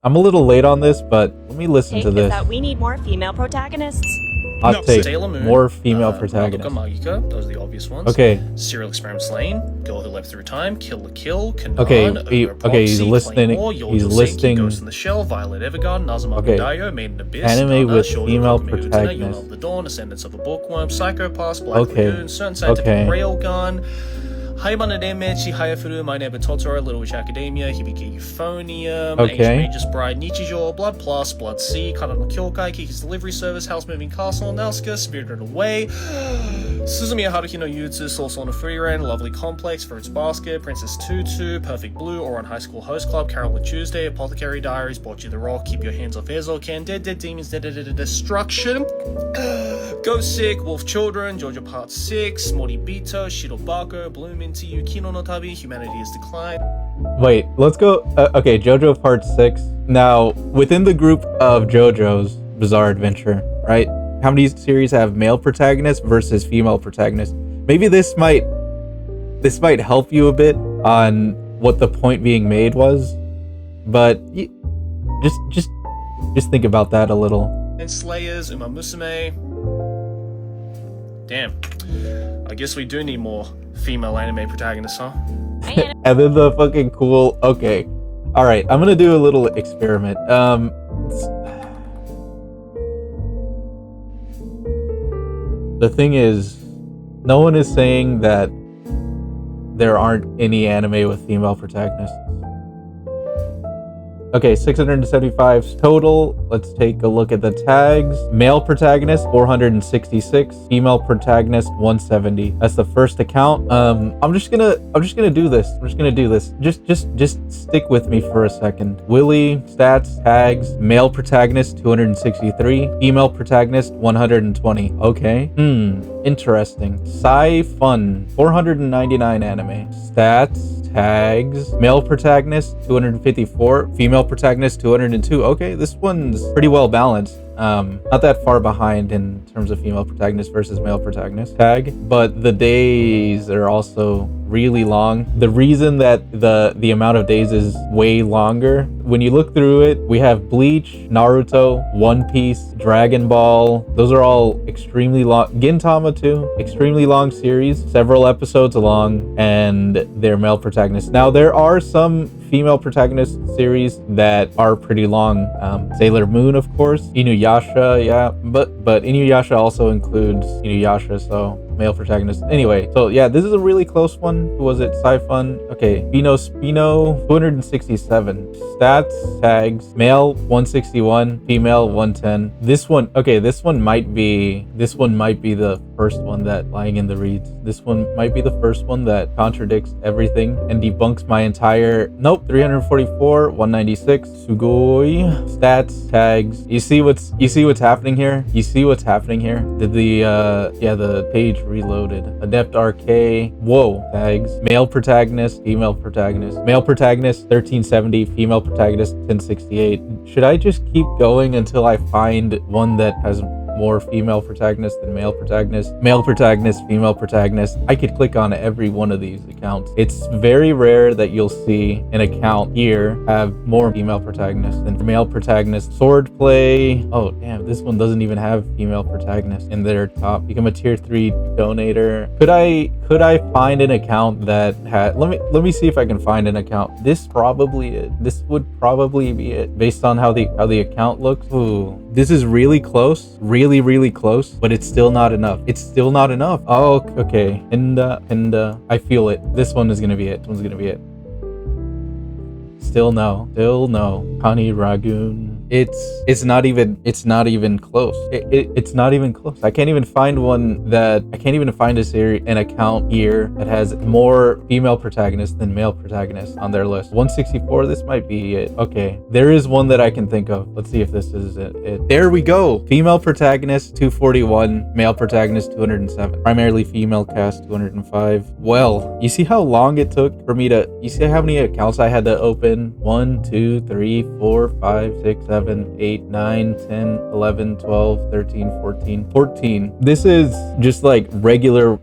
I'm a little late on this, but let me listen to this. That we need more female protagonists. Hot take. Sailor Moon, More female protagonists. Magica, those are the obvious ones. Okay. Serial Experiments Lane, Girl Who Leapt Through Time, Kill la Kill, Kanan, Okay, he's listing. He's listing. Ghost in the Shell, Violet Evergarden, Nazuma Dayo, Maiden Abyss, anime with Shoujo female Akame Utena, protagonists. You'll Love the Dawn, Ascendance of a Bookworm, Psychopaths, Black Lagoon, Certain Scientific Railgun, Haibana Denmechi, Hayafuru, My Neighbor Totoro, Little Witch Academia, Hibiki Euphonium, Ancient Mage's Bride, Nichijou, Blood Plus, Blood Sea, Kata no Kyokai, Kiki's Delivery Service, House Moving Castle, Nausicaa, Spirited Away, Suzumiya Haruhi no Yutsu, Soul Sworn of Freeran, Lovely Complex, Fruits Basket, Princess Tutu, Perfect Blue, Oran High School Host Club, Carol and Tuesday, Apothecary Diaries, Bocchi the Rock, Keep Your Hands Off Eizouken, Dead Demons, Dead Destruction, Ghost Sick, Wolf Children, Georgia Part 6, Moribito, Shirobako, Bloom Into You, Kino no Tabi, Humanity Has Declined. Wait, let's go. Okay, JoJo Part 6. Now, within the group of JoJo's Bizarre Adventure, right? How many series have male protagonists versus female protagonists? Maybe this might help you a bit on what the point being made was, but just think about that a little. And Slayers, Uma Musume. Damn. I guess we do need more female anime protagonists, huh? And then the fucking cool. Okay, all right. I'm gonna do a little experiment. The thing is, no one is saying that there aren't any anime with female protagonists. Okay, 675 total. Let's take a look at the tags. Male protagonist 466, female protagonist 170. That's the first account. I'm just gonna do this. Just stick with me for a second. Willie, stats, tags, male protagonist 263, female protagonist 120. Okay. Interesting. Sci-Fun 499 anime. Stats, tags, male protagonist 254, female protagonist 202. Okay, this one's pretty well balanced. Not that far behind in terms of female protagonist versus male protagonist tag, but the days are also really long. The reason that the amount of days is way longer, when you look through it, we have Bleach, Naruto, One Piece, Dragon Ball. Those are all extremely long. Gintama too, extremely long series, several episodes long, and they're male protagonists. Now there are some female protagonist series that are pretty long. Sailor Moon, of course, Inuyasha, yeah, but Inuyasha also includes Inuyasha, so male protagonist. Anyway, so yeah, this is a really close one. Who was it? Sci-Fun. Okay, Spino 267. Stats, tags, male 161, female 110. This one, okay, this one might be the first one that lying in the reads. This one might be the first one that contradicts everything and debunks my entire. Nope, 344, 196. Sugoi. Stats, tags. You see what's happening here? The page reloaded. Adept RK. Whoa. Tags. Male protagonist, female protagonist. Male protagonist 1370, female protagonist 1068. Should I just keep going until I find one that has more female protagonists than male protagonists? Male protagonist, female protagonist. I could click on every one of these accounts. It's very rare that you'll see an account here have more female protagonists than male protagonists. Swordplay. Oh damn, this one doesn't even have female protagonists in their top. Become a tier 3 donator. Could I find an account that had, let me see if I can find an account. This would probably be it based on how the account looks. Ooh, this is really close. Really close, but it's still not enough. Oh, okay. And I feel it. This one is gonna be it. Still no. Honey Ragoon. It's not even close. It's not even close. I can't even find an account here that has more female protagonists than male protagonists on their list. 164, this might be it. Okay, there is one that I can think of. Let's see if this is it. There we go. Female protagonist 241, male protagonist 207. Primarily female cast 205. Well, you see how long it took for me to, you see how many accounts I had to open? 1, 2, 3, 4, 5, 6, 7, 7, 8, 9, 10, 11, 12, 13, 14. 14. This is just like regular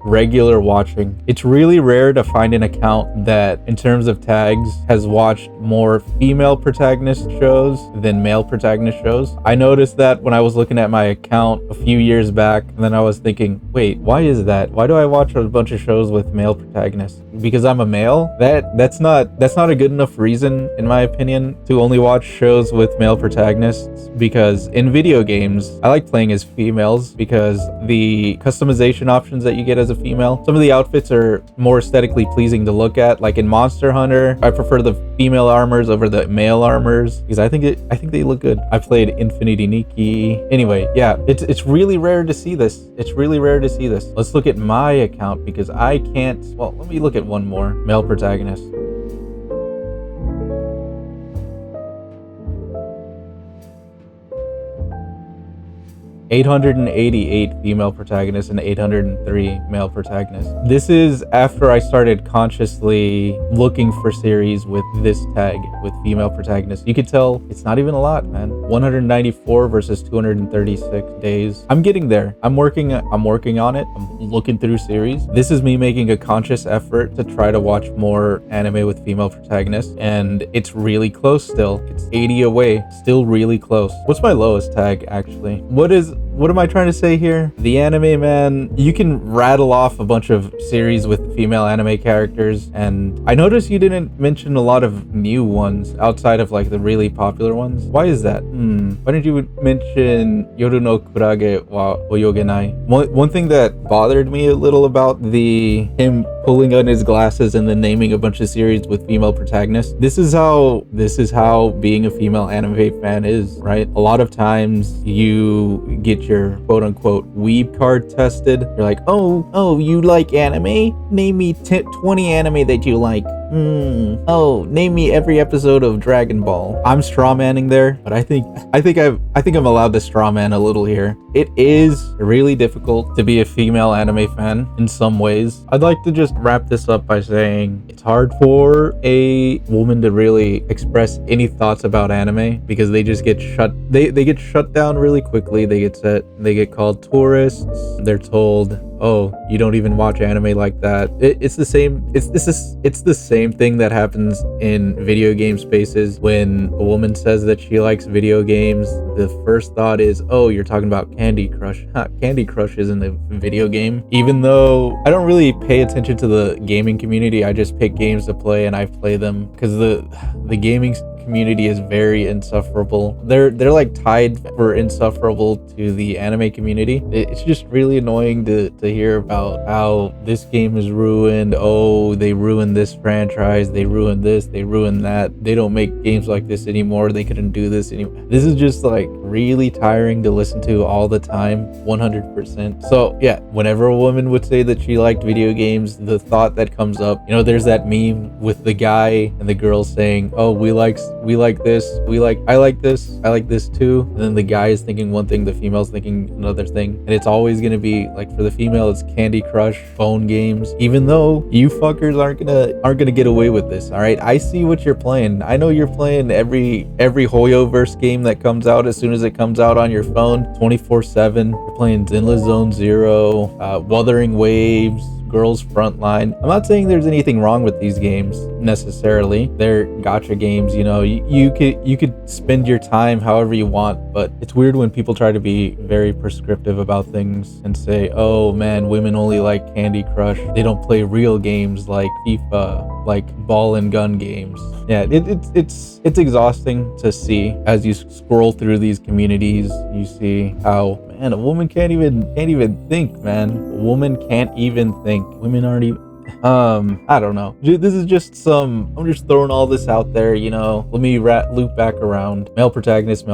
watching. It's really rare to find an account that, in terms of tags, has watched more female protagonist shows than male protagonist shows. I noticed that when I was looking at my account a few years back, and then I was thinking, wait, why is that? Why do I watch a bunch of shows with male protagonists? Because I'm a male? That's not a good enough reason, in my opinion, to only watch shows with male protagonists. Because in video games, I like playing as females because the customization options that you get as a female, some of the outfits are more aesthetically pleasing to look at. Like in Monster Hunter, I prefer the female armors over the male armors because I think they look good. I played Infinity Nikki. Anyway, yeah, it's really rare to see this. It's really rare to see this. Let's look at my account because I can't. Well, let me look at one more male protagonist. 888 female protagonists and 803 male protagonists. This is after I started consciously looking for series with this tag, with female protagonists. You could tell it's not even a lot, man. 194 versus 236 days. I'm getting there. I'm working on it. I'm looking through series. This is me making a conscious effort to try to watch more anime with female protagonists, and it's really close still. It's 80 away, still really close. What's my lowest tag, actually? What am I trying to say here? The anime, man, you can rattle off a bunch of series with female anime characters, and I noticed you didn't mention a lot of new ones outside of like the really popular ones. Why is that? Why didn't you mention Yoru no Kurage wa Oyogenai? One thing that bothered me a little about him pulling on his glasses and then naming a bunch of series with female protagonists. This is how being a female anime fan is, right? A lot of times you get your quote unquote weeb card tested. You're like, oh, you like anime? Name me 20 anime that you like. Oh, name me every episode of Dragon Ball. I'm strawmanning there, but I think I'm allowed to strawman a little here. It is really difficult to be a female anime fan in some ways. I'd like to just wrap this up by saying it's hard for a woman to really express any thoughts about anime because they just get they get shut down really quickly. They get called tourists. They're told, oh, you don't even watch anime like that. It's the same thing that happens in video game spaces. When a woman says that she likes video games, the first thought is, oh, you're talking about Candy Crush. Candy Crush isn't a video game. Even though I don't really pay attention to the gaming community, I just pick games to play and I play them because the gaming community is very insufferable. They're like tied for insufferable to the anime community. It's just really annoying to hear about how this game is ruined. Oh, they ruined this franchise, they ruined this, they ruined that, they don't make games like this anymore, they couldn't do this anymore. This is just like really tiring to listen to all the time, 100%. So yeah, whenever a woman would say that she liked video games, the thought that comes up, there's that meme with the guy and the girl saying, oh, we like this, I like this too, and then the guy is thinking one thing, the female's thinking another thing, and it's always gonna be like, for the female it's Candy Crush, phone games, even though you fuckers aren't gonna get away with this. All right, I see what you're playing. I know you're playing every Hoyoverse game that comes out as soon as it comes out on your phone, 24/7. You're playing Zenless Zone Zero, Wuthering Waves, Girls Frontline. I'm not saying there's anything wrong with these games necessarily. They're gacha games, you could spend your time however you want, but it's weird when people try to be very prescriptive about things and say, oh man, women only like Candy Crush. They don't play real games like FIFA, like ball and gun games. Yeah, it's exhausting to see as you scroll through these communities. You see how, man, a woman can't even think, man. A woman can't even think. Women aren't even, I don't know. This is just I'm just throwing all this out there, Let me loop back around. Male protagonist.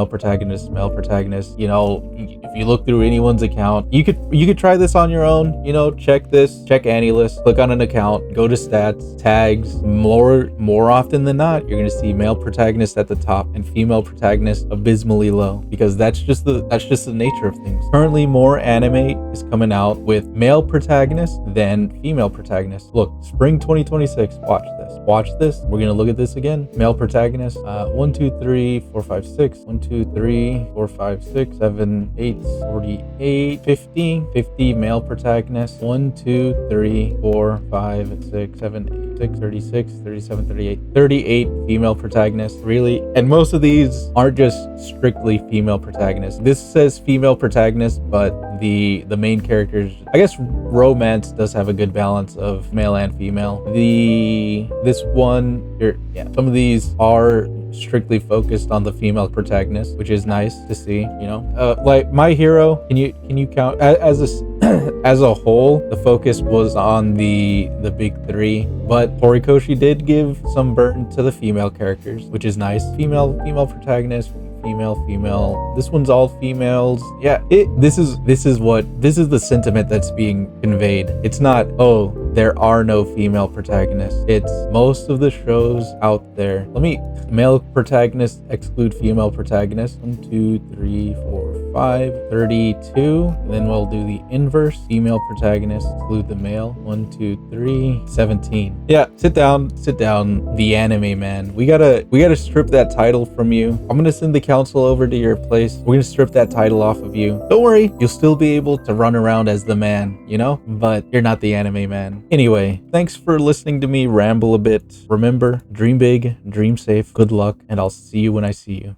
If you look through anyone's account, you could try this on your own. Check AniList, click on an account, go to stats, tags. More often than not, you're gonna see male protagonist at the top and female protagonist abysmally low, because that's just the nature of things. Currently, more anime is coming out with male protagonists than female protagonists. protagonist. Look, spring 2026. Watch this. Watch this. We're gonna look at this again. Male protagonist. 1, 2, 3, 4, 5, 6. 1, 2, 3, 4, 5, 6, 7, 8, 48, 50. 50 male protagonist. 1, 2, 3, 4, 5, 6, 7, 8, 6, 36, 37, 38. 38 female protagonists. Really? And most of these aren't just strictly female protagonists. This says female protagonist, but the main characters, I guess romance does have a good balance of male and female. This one here, yeah, some of these are strictly focused on the female protagonist, which is nice to see, you know. Like My Hero, can you count as a as a whole, the focus was on the big three, but Horikoshi did give some burn to the female characters, which is nice. Female protagonist, female. This one's all females. Yeah, this is the sentiment that's being conveyed. It's not, oh, there are no female protagonists. It's most of the shows out there. Male protagonists exclude female protagonists. 1, 2, 3, 4, 5, 32. And then we'll do the inverse. Female protagonists exclude the male. 1, 2, 3, 17. Yeah, sit down. The anime man. We gotta strip that title from you. I'm gonna send the council over to your place. We're gonna strip that title off of you. Don't worry, you'll still be able to run around as the man, you know? But you're not the anime man. Anyway, thanks for listening to me ramble a bit. Remember, dream big, dream safe, good luck, and I'll see you when I see you.